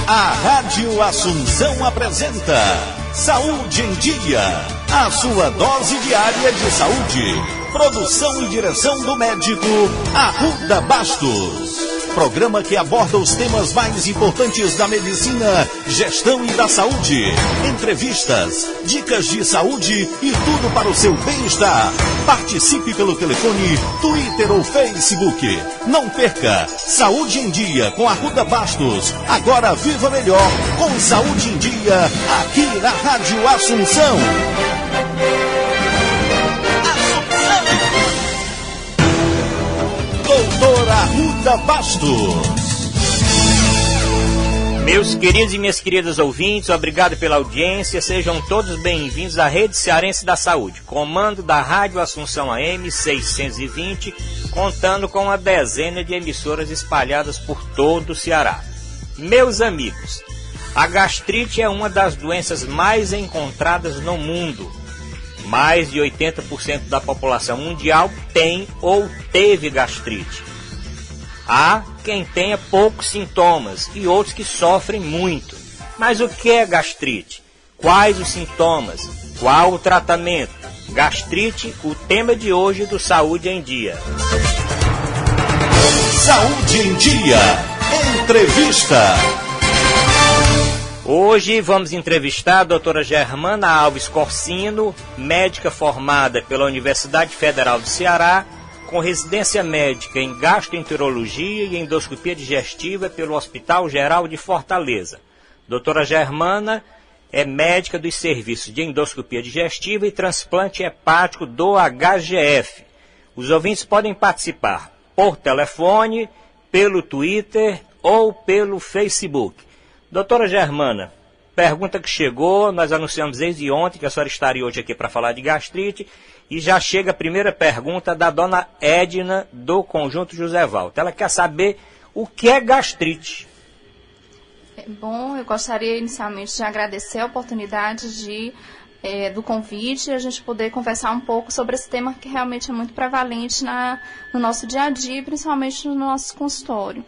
A Rádio Assunção apresenta Saúde em Dia, a sua dose diária de saúde. Produção e direção do médico Arruda Bastos. Programa que aborda os temas mais importantes da medicina, gestão e da saúde. Entrevistas, dicas de saúde e tudo para o seu bem-estar. Participe pelo telefone, Twitter ou Facebook. Não perca Saúde em Dia com Arruda Bastos. Agora viva melhor com Saúde em Dia, aqui na Rádio Assunção. Doutora Arruda Bastos. Meus queridos e minhas queridas ouvintes, obrigado pela audiência. Sejam todos bem-vindos à Rede Cearense da Saúde, comando da Rádio Assunção AM 620, contando com uma dezena de emissoras espalhadas por todo o Ceará. Meus amigos, a gastrite é uma das doenças mais encontradas no mundo. Mais de 80% da população mundial tem ou teve gastrite. Há quem tenha poucos sintomas e outros que sofrem muito. Mas o que é gastrite? Quais os sintomas? Qual o tratamento? Gastrite, o tema de hoje do Saúde em Dia. Saúde em Dia. Entrevista. Hoje vamos entrevistar a doutora Germana Alves Corsino, médica formada pela Universidade Federal do Ceará, com residência médica em gastroenterologia e endoscopia digestiva pelo Hospital Geral de Fortaleza. Doutora Germana é médica dos serviços de endoscopia digestiva e transplante hepático do HGF. Os ouvintes podem participar por telefone, pelo Twitter ou pelo Facebook. Doutora Germana, pergunta que chegou, nós anunciamos desde ontem que a senhora estaria hoje aqui para falar de gastrite, e já chega a primeira pergunta da dona Edna, do Conjunto José Walter. Ela quer saber o que é gastrite. Bom, eu gostaria inicialmente de agradecer a oportunidade do convite e a gente poder conversar um pouco sobre esse tema que realmente é muito prevalente no nosso dia a dia, principalmente no nosso consultório.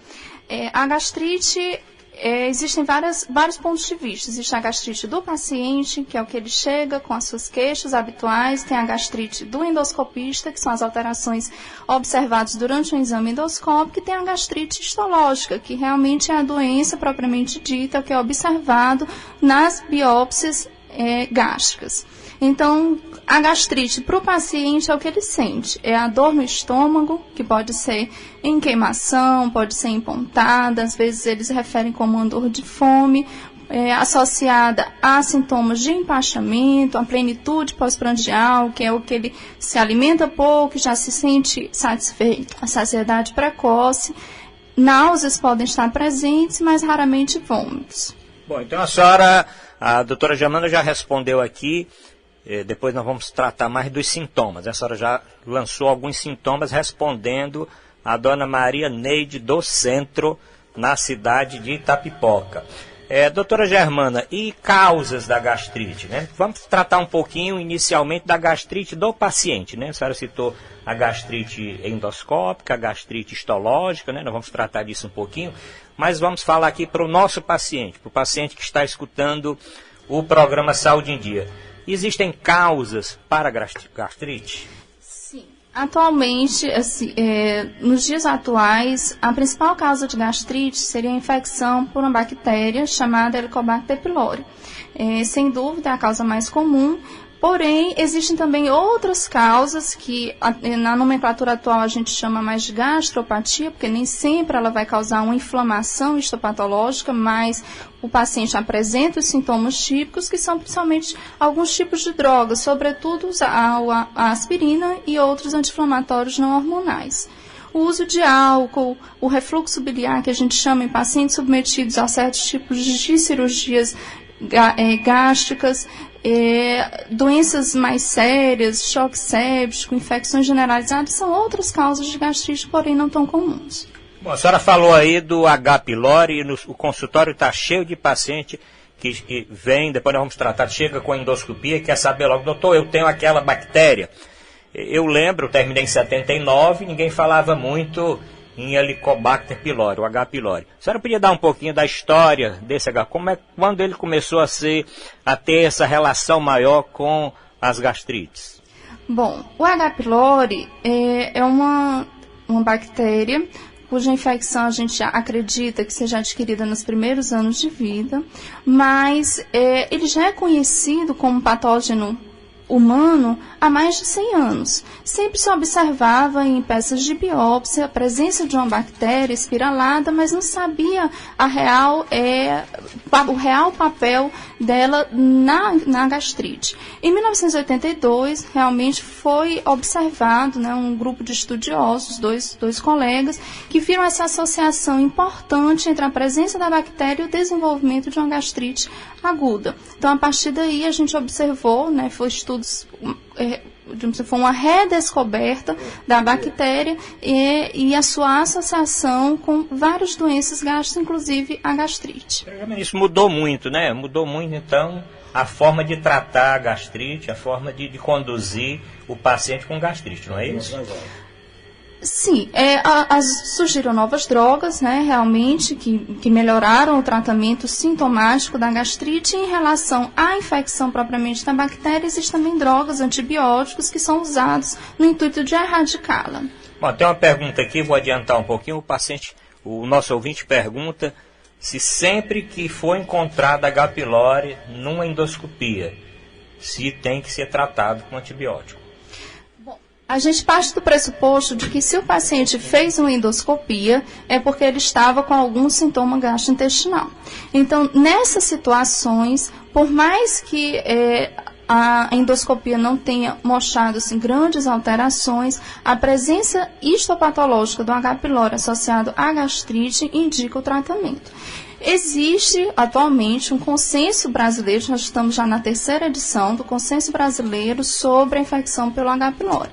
A gastrite... existem vários pontos de vista. Existe a gastrite do paciente, que é o que ele chega com as suas queixas habituais. Tem a gastrite do endoscopista, que são as alterações observadas durante o exame endoscópico. E tem a gastrite histológica, que realmente é a doença propriamente dita, que é observado nas biópsias gástricas. Então, a gastrite para o paciente é o que ele sente. É a dor no estômago, que pode ser em queimação, pode ser em pontada, às vezes eles referem como uma dor de fome, associada a sintomas de empachamento, a plenitude pós-prandial, que é o que ele se alimenta pouco, já se sente satisfeito, a saciedade precoce. Náuseas podem estar presentes, mas raramente vômitos. Bom, então a doutora Germana já respondeu aqui. Depois nós vamos tratar mais dos sintomas. A senhora já lançou alguns sintomas respondendo a dona Maria Neide do Centro, na cidade de Itapipoca. Doutora Germana, e causas da gastrite, né? Vamos tratar um pouquinho inicialmente da gastrite do paciente, né? A senhora citou a gastrite endoscópica, a gastrite histológica, né? Nós vamos tratar disso um pouquinho, mas vamos falar aqui para o nosso paciente, para o paciente que está escutando o programa Saúde em Dia. Existem causas para a gastrite? Sim. Atualmente, nos dias atuais, a principal causa de gastrite seria a infecção por uma bactéria chamada Helicobacter pylori. Sem dúvida, é a causa mais comum. Porém, existem também outras causas que na nomenclatura atual a gente chama mais de gastropatia, porque nem sempre ela vai causar uma inflamação histopatológica, mas o paciente apresenta os sintomas típicos, que são principalmente alguns tipos de drogas, sobretudo a aspirina e outros anti-inflamatórios não hormonais. O uso de álcool, o refluxo biliar, que a gente chama em pacientes submetidos a certos tipos de cirurgias gástricas, doenças mais sérias, choque séptico, infecções generalizadas, são outras causas de gastrite, porém não tão comuns. Bom, a senhora falou aí do H. pylori, o consultório está cheio de paciente que vem, depois nós vamos tratar, chega com a endoscopia e quer saber logo, doutor, eu tenho aquela bactéria. Eu lembro, terminei em 79, ninguém falava muito em Helicobacter pylori, o H. pylori. A senhora podia dar um pouquinho da história desse H, quando ele começou a ter essa relação maior com as gastrites? Bom, o H. pylori é uma bactéria cuja infecção a gente acredita que seja adquirida nos primeiros anos de vida, mas ele já é conhecido como patógeno humano há mais de 100 anos. Sempre se observava em peças de biópsia a presença de uma bactéria espiralada, mas não sabia o real papel dela na gastrite. Em 1982, realmente foi observado, né, um grupo de estudiosos, dois colegas, que viram essa associação importante entre a presença da bactéria e o desenvolvimento de uma gastrite aguda. Então, a partir daí, a gente observou, né, foi uma redescoberta da bactéria e a sua associação com várias doenças gástricas, inclusive a gastrite. Isso mudou muito, né? Mudou muito, então, a forma de tratar a gastrite, a forma de conduzir o paciente com gastrite, não é isso? Sim, surgiram novas drogas, né, realmente, que melhoraram o tratamento sintomático da gastrite. Em relação à infecção propriamente da bactéria, existem também drogas, antibióticos, que são usados no intuito de erradicá-la. Bom, tem uma pergunta aqui, vou adiantar um pouquinho. O nosso ouvinte pergunta se sempre que for encontrada H. pylori numa endoscopia, se tem que ser tratado com antibiótico. A gente parte do pressuposto de que se o paciente fez uma endoscopia, é porque ele estava com algum sintoma gastrointestinal. Então, nessas situações, por mais que a endoscopia não tenha mostrado assim, grandes alterações, a presença histopatológica do H. pylori associado à gastrite indica o tratamento. Existe atualmente um consenso brasileiro, nós estamos já na terceira edição do consenso brasileiro sobre a infecção pelo H. pylori.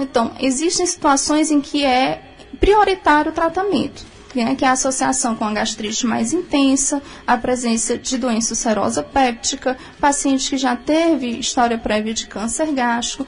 Então, existem situações em que é prioritário o tratamento, né, que é a associação com a gastrite mais intensa, a presença de doença ulcerosa péptica, paciente que já teve história prévia de câncer gástrico,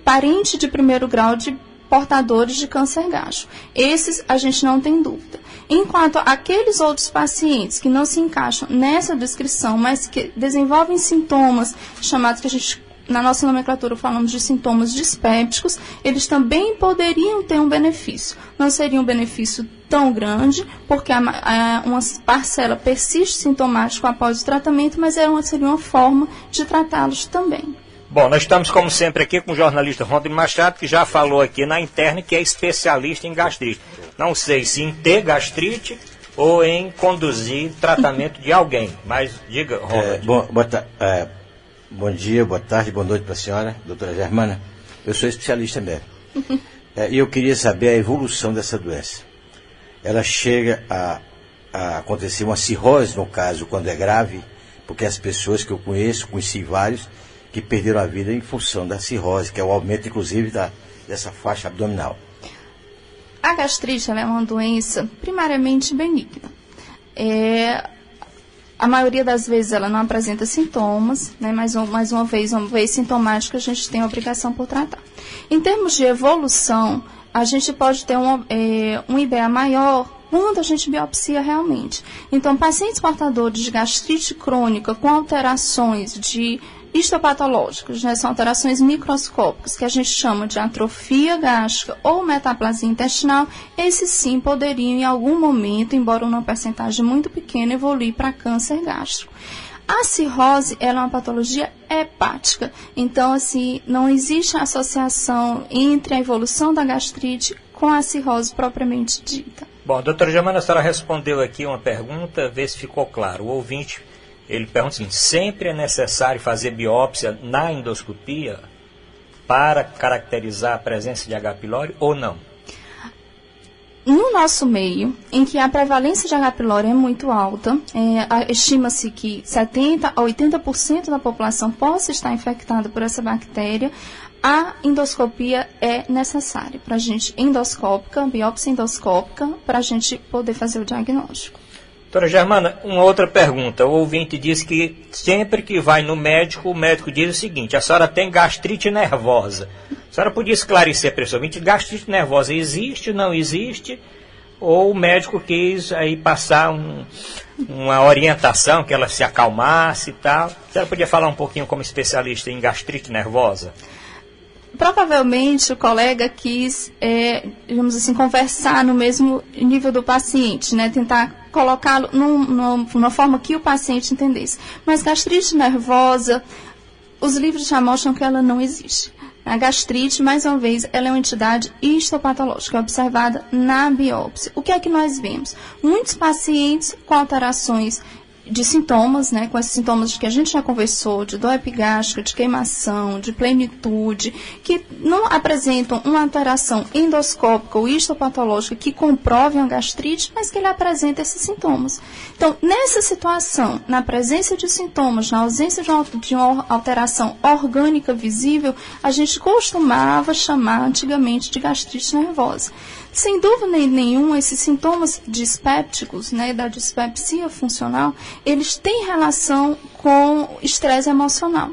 parente de primeiro grau de portadores de câncer gástrico. Esses a gente não tem dúvida. Enquanto aqueles outros pacientes que não se encaixam nessa descrição, mas que desenvolvem sintomas chamados que a gente, na nossa nomenclatura, falamos de sintomas dispépticos, eles também poderiam ter um benefício. Não seria um benefício tão grande, porque uma parcela persiste sintomática após o tratamento, mas seria uma forma de tratá-los também. Bom, nós estamos, como sempre, aqui com o jornalista Rondinei Machado, que já falou aqui na interna que é especialista em gastrite. Não sei se em ter gastrite ou em conduzir tratamento de alguém, mas diga, Rondinei. Bom dia, boa tarde, boa noite para a senhora, doutora Germana. Eu sou especialista mesmo. E eu queria saber a evolução dessa doença. Ela chega a acontecer uma cirrose, no caso, quando é grave, porque as pessoas que eu conheci vários, que perderam a vida em função da cirrose, que é o aumento, inclusive, dessa faixa abdominal. A gastrite é uma doença primariamente benigna. A maioria das vezes ela não apresenta sintomas, né, mas uma vez sintomática, a gente tem a obrigação por tratar. Em termos de evolução, a gente pode ter uma ideia maior quando a gente biopsia realmente. Então, pacientes portadores de gastrite crônica com alterações histopatológicas, né, são alterações microscópicas, que a gente chama de atrofia gástrica ou metaplasia intestinal, esses sim poderiam, em algum momento, embora uma percentagem muito pequena, evoluir para câncer gástrico. A cirrose, ela é uma patologia hepática, então, assim, não existe associação entre a evolução da gastrite com a cirrose propriamente dita. Bom, doutora Germana, a senhora respondeu aqui uma pergunta, vê se ficou claro. O ouvinte, ele pergunta assim, sempre é necessário fazer biópsia na endoscopia para caracterizar a presença de H. pylori ou não? No nosso meio, em que a prevalência de H. pylori é muito alta, estima-se que 70% a 80% da população possa estar infectada por essa bactéria, a endoscopia é necessária para a gente, biópsia endoscópica, para a gente poder fazer o diagnóstico. Doutora Germana, uma outra pergunta. O ouvinte diz que sempre que vai no médico, o médico diz o seguinte: a senhora tem gastrite nervosa. A senhora podia esclarecer para esse ouvinte: gastrite nervosa existe, não existe? Ou o médico quis aí passar uma orientação, que ela se acalmasse e tal? A senhora podia falar um pouquinho como especialista em gastrite nervosa? Provavelmente o colega quis, digamos assim, conversar no mesmo nível do paciente, né? Tentar colocá-lo numa forma que o paciente entendesse. Mas gastrite nervosa, os livros já mostram que ela não existe. A gastrite, mais uma vez, ela é uma entidade histopatológica observada na biópsia. O que é que nós vemos? Muitos pacientes com alterações de sintomas, né, com esses sintomas de que a gente já conversou, de dor epigástrica, de queimação, de plenitude, que não apresentam uma alteração endoscópica ou histopatológica que comprove uma gastrite, mas que ele apresenta esses sintomas. Então, nessa situação, na presença de sintomas, na ausência de uma alteração orgânica visível, a gente costumava chamar antigamente de gastrite nervosa. Sem dúvida nenhuma, esses sintomas dispépticos, né, da dispepsia funcional, eles têm relação com estresse emocional.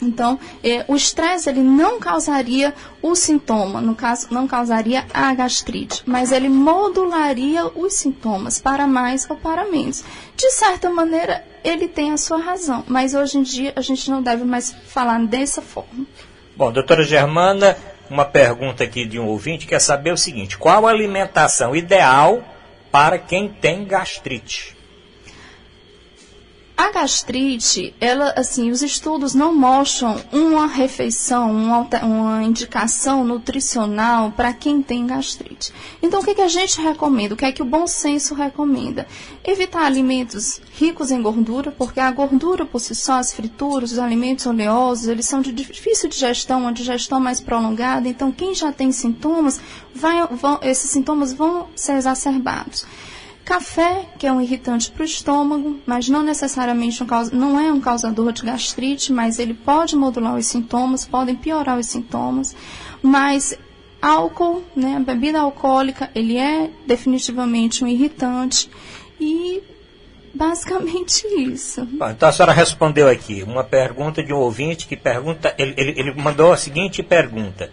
Então, o estresse ele não causaria o sintoma, no caso, não causaria a gastrite, mas ele modularia os sintomas para mais ou para menos. De certa maneira, ele tem a sua razão, mas hoje em dia a gente não deve mais falar dessa forma. Bom, doutora Germana, uma pergunta aqui de um ouvinte quer saber o seguinte: qual a alimentação ideal para quem tem gastrite? A gastrite, ela, assim, os estudos não mostram uma refeição, uma indicação nutricional para quem tem gastrite. Então, o que a gente recomenda? O que é que o bom senso recomenda? Evitar alimentos ricos em gordura, porque a gordura por si só, as frituras, os alimentos oleosos, eles são de difícil digestão, uma digestão mais prolongada. Então, quem já tem sintomas, esses sintomas vão ser exacerbados. Café, que é um irritante para o estômago, mas não necessariamente não é um causador de gastrite, mas ele pode modular os sintomas, podem piorar os sintomas. Mas álcool, né, a bebida alcoólica, ele é definitivamente um irritante e basicamente isso. Bom, então a senhora respondeu aqui uma pergunta de um ouvinte que pergunta, ele mandou a seguinte pergunta: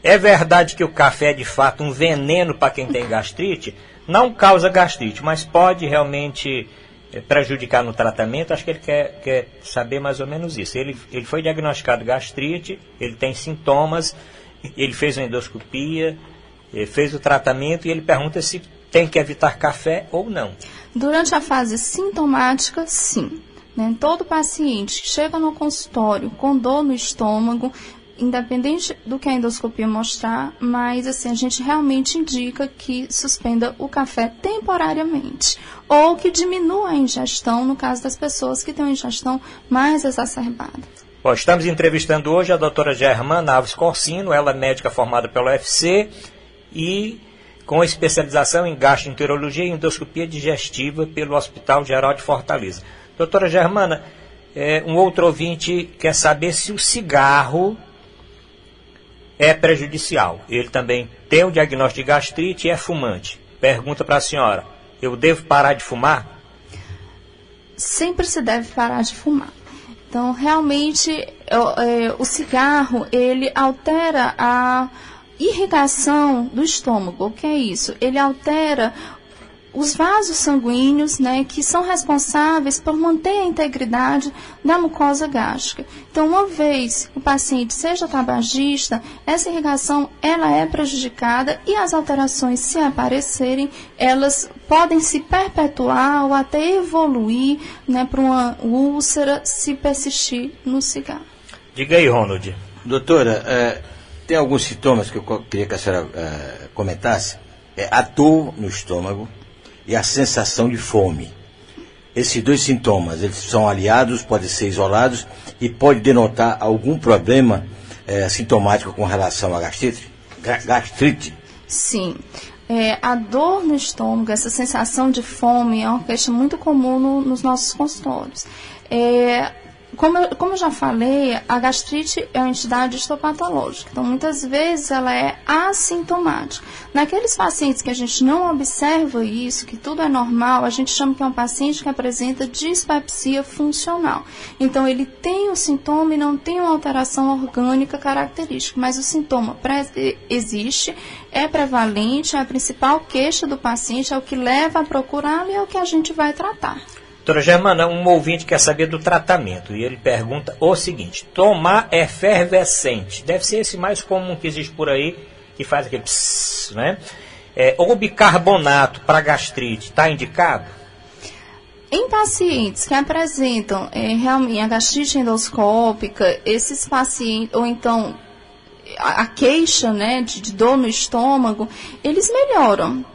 é verdade que o café é de fato um veneno para quem tem gastrite? Não causa gastrite, mas pode realmente prejudicar no tratamento. Acho que ele quer saber mais ou menos isso. Ele foi diagnosticado gastrite, ele tem sintomas, ele fez uma endoscopia, fez o tratamento e ele pergunta se tem que evitar café ou não. Durante a fase sintomática, sim. Né? Todo paciente que chega no consultório com dor no estômago, independente do que a endoscopia mostrar, mas assim, a gente realmente indica que suspenda o café temporariamente ou que diminua a ingestão no caso das pessoas que têm uma ingestão mais exacerbada. Bom, estamos entrevistando hoje a doutora Germana Alves Corsino, ela é médica formada pela UFC e com especialização em gastroenterologia e endoscopia digestiva pelo Hospital Geral de Fortaleza. Doutora Germana, um outro ouvinte quer saber se o cigarro é prejudicial. Ele também tem o diagnóstico de gastrite e é fumante. Pergunta para a senhora: eu devo parar de fumar? Sempre se deve parar de fumar. Então, realmente, o cigarro, ele altera a irrigação do estômago. O que é isso? Ele altera os vasos sanguíneos, né, que são responsáveis por manter a integridade da mucosa gástrica. Então, uma vez que o paciente seja tabagista, essa irrigação ela é prejudicada e as alterações, se aparecerem, elas podem se perpetuar ou até evoluir, né, para uma úlcera se persistir no cigarro. Diga aí, Ronald. Doutora, tem alguns sintomas que eu queria que a senhora comentasse. A dor no estômago e a sensação de fome. Esses dois sintomas, eles são aliados, podem ser isolados e pode denotar algum problema sintomático com relação à gastrite? Sim. A dor no estômago, essa sensação de fome é uma queixa muito comum nos nossos consultórios. Como eu já falei, a gastrite é uma entidade histopatológica, então muitas vezes ela é assintomática. Naqueles pacientes que a gente não observa isso, que tudo é normal, a gente chama que é um paciente que apresenta dispepsia funcional. Então ele tem o sintoma e não tem uma alteração orgânica característica, mas o sintoma existe, é prevalente, é a principal queixa do paciente, é o que leva a procurá-lo e é o que a gente vai tratar. Doutora Germana, um ouvinte quer saber do tratamento e ele pergunta o seguinte: tomar efervescente, deve ser esse mais comum que existe por aí, que faz aquele psss, né? Ou bicarbonato para gastrite, está indicado? Em pacientes que apresentam realmente a gastrite endoscópica, esses pacientes, ou então a queixa, né, de dor no estômago, eles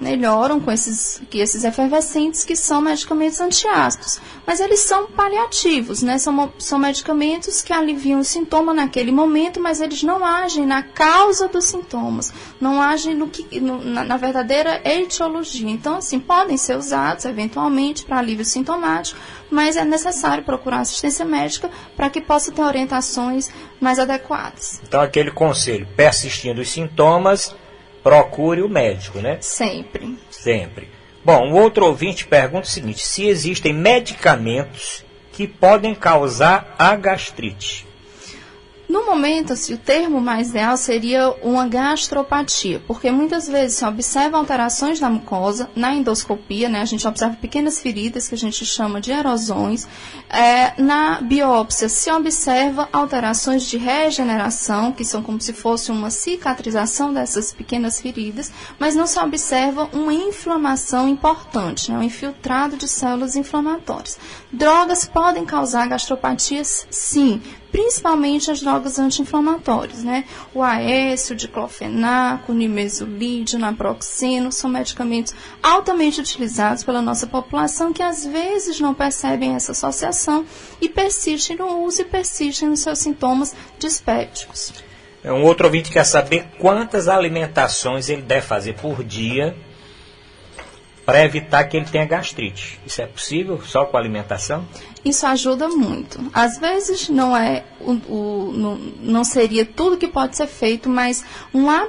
melhoram com esses efervescentes, que são medicamentos antiácidos, mas eles são paliativos, né, são medicamentos que aliviam o sintoma naquele momento, mas eles não agem na causa dos sintomas, não agem na verdadeira etiologia. Então, assim, podem ser usados eventualmente para alívio sintomático, mas é necessário procurar assistência médica para que possa ter orientações mais adequadas. Então, aquele conselho: persistindo os sintomas, procure o médico, né? Sempre. Bom, um outro ouvinte pergunta o seguinte: se existem medicamentos que podem causar a gastrite? No momento, assim, o termo mais ideal seria uma gastropatia, porque muitas vezes se observa alterações da mucosa, na endoscopia, né, a gente observa pequenas feridas que a gente chama de erosões. Na biópsia se observa alterações de regeneração, que são como se fosse uma cicatrização dessas pequenas feridas, mas não se observa uma inflamação importante, né, um infiltrado de células inflamatórias. Drogas podem causar gastropatias, sim, principalmente as drogas anti-inflamatórias, né? O Aécio, o diclofenaco, o nimesulide, o naproxeno, são medicamentos altamente utilizados pela nossa população que às vezes não percebem essa associação e persistem no uso e persistem nos seus sintomas dispépticos. Um outro ouvinte quer saber quantas alimentações ele deve fazer por dia para evitar que ele tenha gastrite. Isso é possível só com a alimentação? Isso ajuda muito. Às vezes não seria tudo que pode ser feito, mas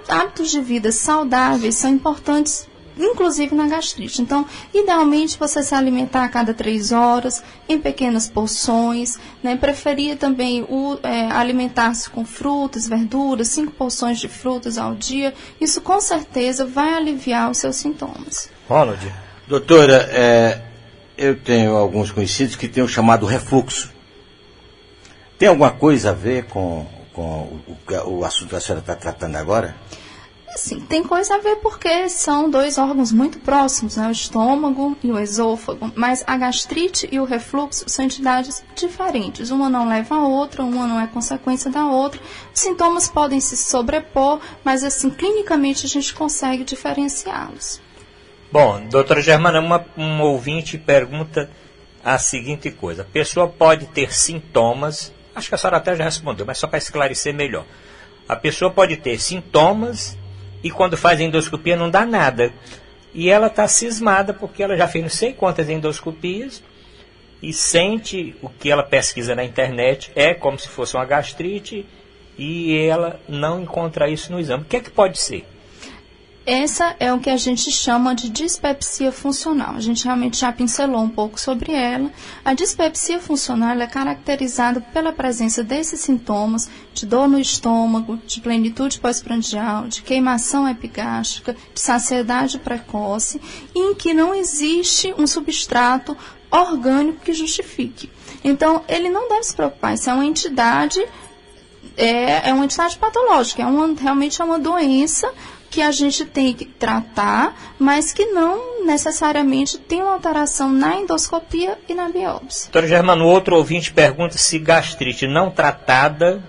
hábitos de vida saudáveis são importantes, inclusive na gastrite. Então, idealmente, você se alimentar a cada 3 horas, em pequenas porções, né? Preferia também alimentar-se com frutas, verduras, 5 porções de frutas ao dia. Isso, com certeza, vai aliviar os seus sintomas. Ronald? Doutora, eu tenho alguns conhecidos que têm o chamado refluxo. Tem alguma coisa a ver com o assunto que a senhora está tratando agora? Sim, tem coisa a ver porque são 2 órgãos muito próximos, né? O estômago e o esôfago, mas a gastrite e o refluxo são entidades diferentes. Uma não leva a outra, uma não é consequência da outra. Os sintomas podem se sobrepor, mas assim, clinicamente a gente consegue diferenciá-los. Bom, doutora Germana, um ouvinte pergunta a seguinte coisa: a pessoa pode ter sintomas, acho que a senhora até já respondeu, mas só para esclarecer melhor. A pessoa pode ter sintomas e quando faz a endoscopia não dá nada. E ela está cismada porque ela já fez não sei quantas endoscopias e sente o que ela pesquisa na internet, é como se fosse uma gastrite, e ela não encontra isso no exame. O que é que pode ser? Essa é o que a gente chama de dispepsia funcional. A gente realmente já pincelou um pouco sobre ela. A dispepsia funcional é caracterizada pela presença desses sintomas de dor no estômago, de plenitude pós-prandial, de queimação epigástrica, de saciedade precoce, em que não existe um substrato orgânico que justifique. Então, ele não deve se preocupar. Isso é uma entidade, uma entidade patológica, realmente é uma doença que a gente tem que tratar, mas que não necessariamente tem uma alteração na endoscopia e na biópsia. Doutora Germana, outro ouvinte pergunta se gastrite não tratada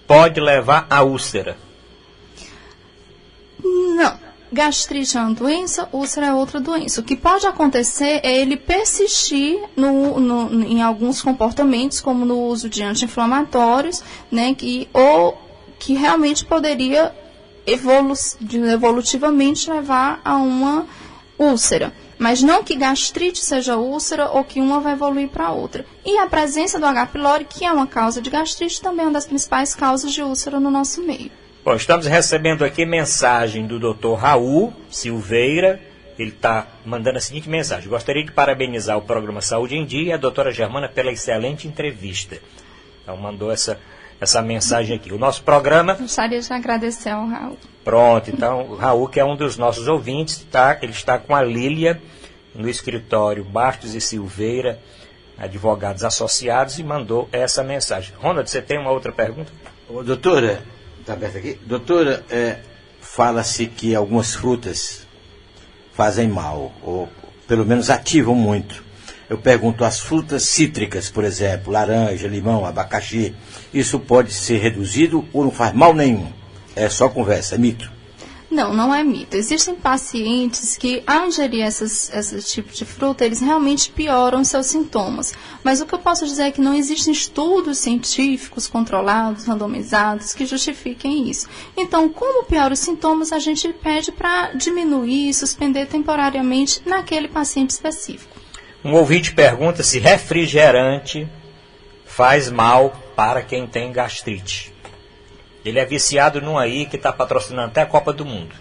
pode levar à úlcera. Não. Gastrite é uma doença, úlcera é outra doença. O que pode acontecer é ele persistir em alguns comportamentos, como no uso de anti-inflamatórios, né, que realmente poderia evolutivamente levar a uma úlcera. mas não que gastrite seja úlcera ou que uma vai evoluir para outra. E a presença do H. pylori, que é uma causa de gastrite, também é uma das principais causas de úlcera no nosso meio. Bom, estamos recebendo aqui mensagem do Dr. Raul Silveira. Ele está mandando a seguinte mensagem: gostaria de parabenizar o programa Saúde em Dia e a doutora Germana pela excelente entrevista. Então mandou essa mensagem aqui. O nosso programa... Gostaria de agradecer ao Raul. Pronto, então o Raul, que é um dos nossos ouvintes, ele está com a Lília no escritório Bastos e Silveira, advogados associados, e mandou essa mensagem. Ronald, você tem uma outra pergunta? Ô, doutora, está aberto aqui? Doutora, fala-se que algumas frutas fazem mal, ou pelo menos ativam muito. Eu pergunto, as frutas cítricas, por exemplo, laranja, limão, abacaxi, isso pode ser reduzido ou não faz mal nenhum? É só conversa, é mito? Não, não é mito. Existem pacientes que, ao ingerir esse tipo de fruta, eles realmente pioram seus sintomas. Mas o que eu posso dizer é que não existem estudos científicos controlados, randomizados, que justifiquem isso. Então, como piora os sintomas, a gente pede para diminuir e suspender temporariamente naquele paciente específico. Um ouvinte pergunta se refrigerante faz mal para quem tem gastrite. Ele é viciado num aí que está patrocinando até a Copa do Mundo.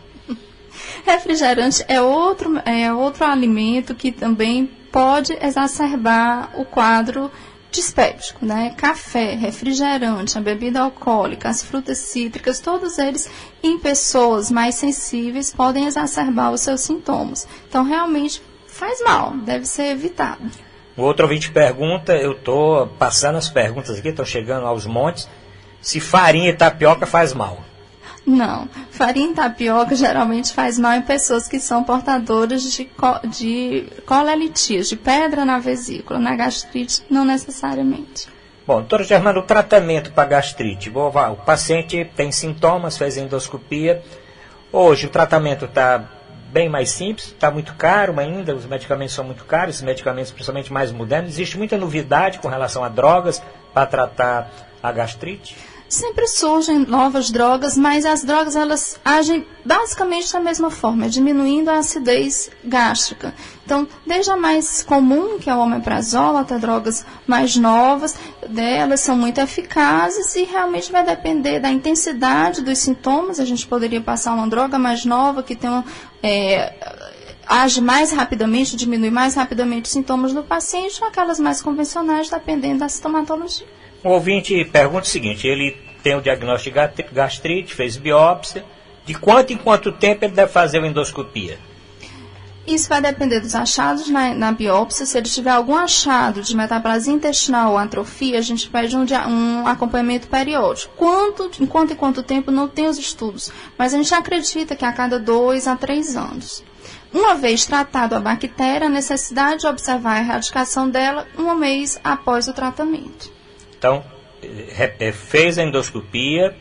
Refrigerante é outro alimento que também pode exacerbar o quadro dispéptico, né? Café, refrigerante, a bebida alcoólica, as frutas cítricas, todos eles em pessoas mais sensíveis podem exacerbar os seus sintomas. Então, realmente faz mal, deve ser evitado. O outro ouvinte pergunta, eu estou passando as perguntas aqui, estou chegando aos montes, se farinha e tapioca faz mal. Não, farinha e tapioca geralmente faz mal em pessoas que são portadoras de colelitias, de pedra na vesícula. Na gastrite, não necessariamente. Bom, doutora Germana, o tratamento para gastrite, o paciente tem sintomas, fez endoscopia. Hoje o tratamento está bem mais simples, está muito caro ainda, os medicamentos são muito caros, os medicamentos principalmente mais modernos. Existe muita novidade com relação a drogas para tratar a gastrite? Sempre surgem novas drogas, mas as drogas elas agem basicamente da mesma forma, diminuindo a acidez gástrica. Então, desde a mais comum, que é o omeprazol, até drogas mais novas, elas são muito eficazes e realmente vai depender da intensidade dos sintomas. A gente poderia passar uma droga mais nova que tem age mais rapidamente, diminui mais rapidamente os sintomas do paciente, ou aquelas mais convencionais, dependendo da sintomatologia. O ouvinte pergunta o seguinte: ele tem o diagnóstico de gastrite, fez biópsia, de quanto em quanto tempo ele deve fazer a endoscopia? Isso vai depender dos achados na biópsia. Se ele tiver algum achado de metaplasia intestinal ou atrofia, a gente pede um acompanhamento periódico. Em quanto tempo não tem os estudos, mas a gente acredita que a cada 2 a 3 anos. Uma vez tratado a bactéria, a necessidade de observar a erradicação dela 1 mês após o tratamento. Então, fez a endoscopia,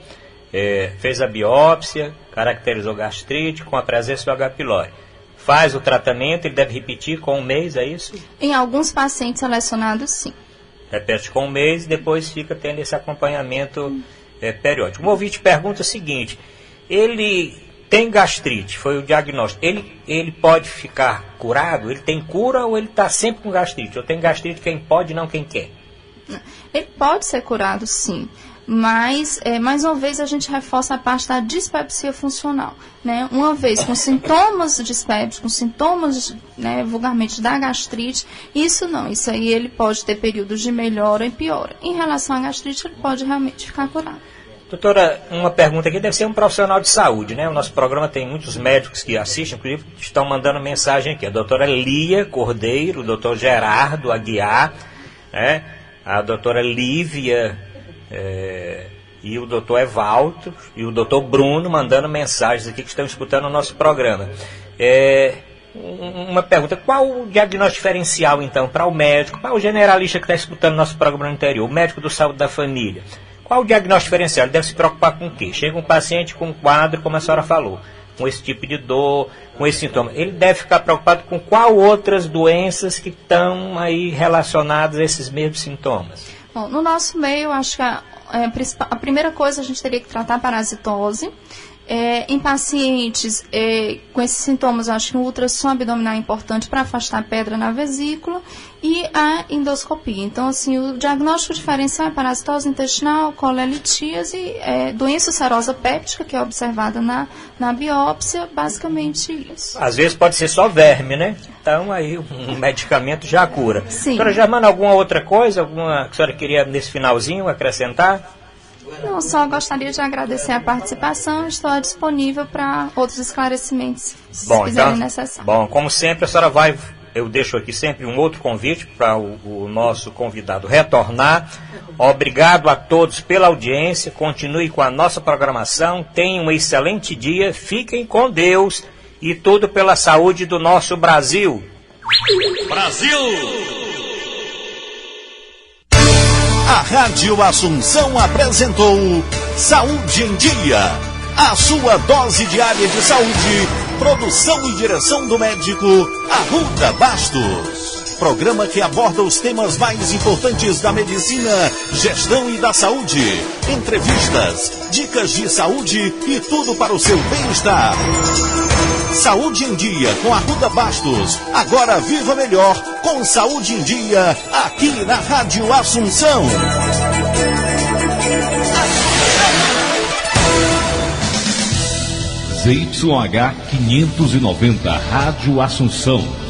fez a biópsia, caracterizou gastrite com a presença do H. pylori. Faz o tratamento, ele deve repetir com 1 mês, é isso? Em alguns pacientes selecionados, sim. Repete com 1 mês e depois fica tendo esse acompanhamento periódico. Um ouvinte pergunta o seguinte: ele tem gastrite, foi o diagnóstico, ele pode ficar curado? Ele tem cura ou ele está sempre com gastrite? Ou tem gastrite quem pode e não quem quer? Ele pode ser curado, sim, mas, mais uma vez, a gente reforça a parte da dispepsia funcional, né? Uma vez com sintomas dispépticos, com sintomas, né, vulgarmente da gastrite, isso aí ele pode ter períodos de melhora e piora. Em relação à gastrite, ele pode realmente ficar curado. Doutora, uma pergunta aqui, deve ser um profissional de saúde, né? O nosso programa tem muitos médicos que assistem, inclusive estão mandando mensagem aqui. A doutora Lia Cordeiro, o doutor Gerardo Aguiar, né? A doutora Lívia e o doutor Evaldo e o doutor Bruno mandando mensagens aqui que estão escutando o nosso programa. Uma pergunta: qual o diagnóstico diferencial, então, para o médico, para o generalista que está escutando o nosso programa no interior, o médico do saúde da família? Qual o diagnóstico diferencial? Ele deve se preocupar com o quê? Chega um paciente com um quadro, como a senhora falou, com esse tipo de dor, com esse sintoma. Ele deve ficar preocupado com qual outras doenças que estão aí relacionadas a esses mesmos sintomas? Bom, no nosso meio, acho que a primeira coisa a gente teria que tratar a parasitose. Em pacientes com esses sintomas, acho que um ultrassom abdominal é importante para afastar a pedra na vesícula e a endoscopia. Então, assim, o diagnóstico diferencial é parasitose intestinal, colelitíase, doença ulcerosa péptica, que é observada na biópsia, basicamente isso. Às vezes pode ser só verme, né? Então, aí um medicamento já cura. Sim. Doutora Germana, alguma outra coisa, alguma que a senhora queria nesse finalzinho acrescentar? Não, só gostaria de agradecer a participação. Estou disponível para outros esclarecimentos, se quiserem necessário. Bom, como sempre, a senhora eu deixo aqui sempre um outro convite para o nosso convidado retornar. Obrigado a todos pela audiência, continue com a nossa programação, tenham um excelente dia, fiquem com Deus e tudo pela saúde do nosso Brasil. Brasil! A Rádio Assunção apresentou Saúde em Dia, a sua dose diária de saúde, produção e direção do médico Arruda Bastos. Programa que aborda os temas mais importantes da medicina, gestão e da saúde. Entrevistas, dicas de saúde e tudo para o seu bem-estar. Saúde em Dia com Arruda Bastos. Agora viva melhor com Saúde em Dia, aqui na Rádio Assunção. ZYH 590, Rádio Assunção.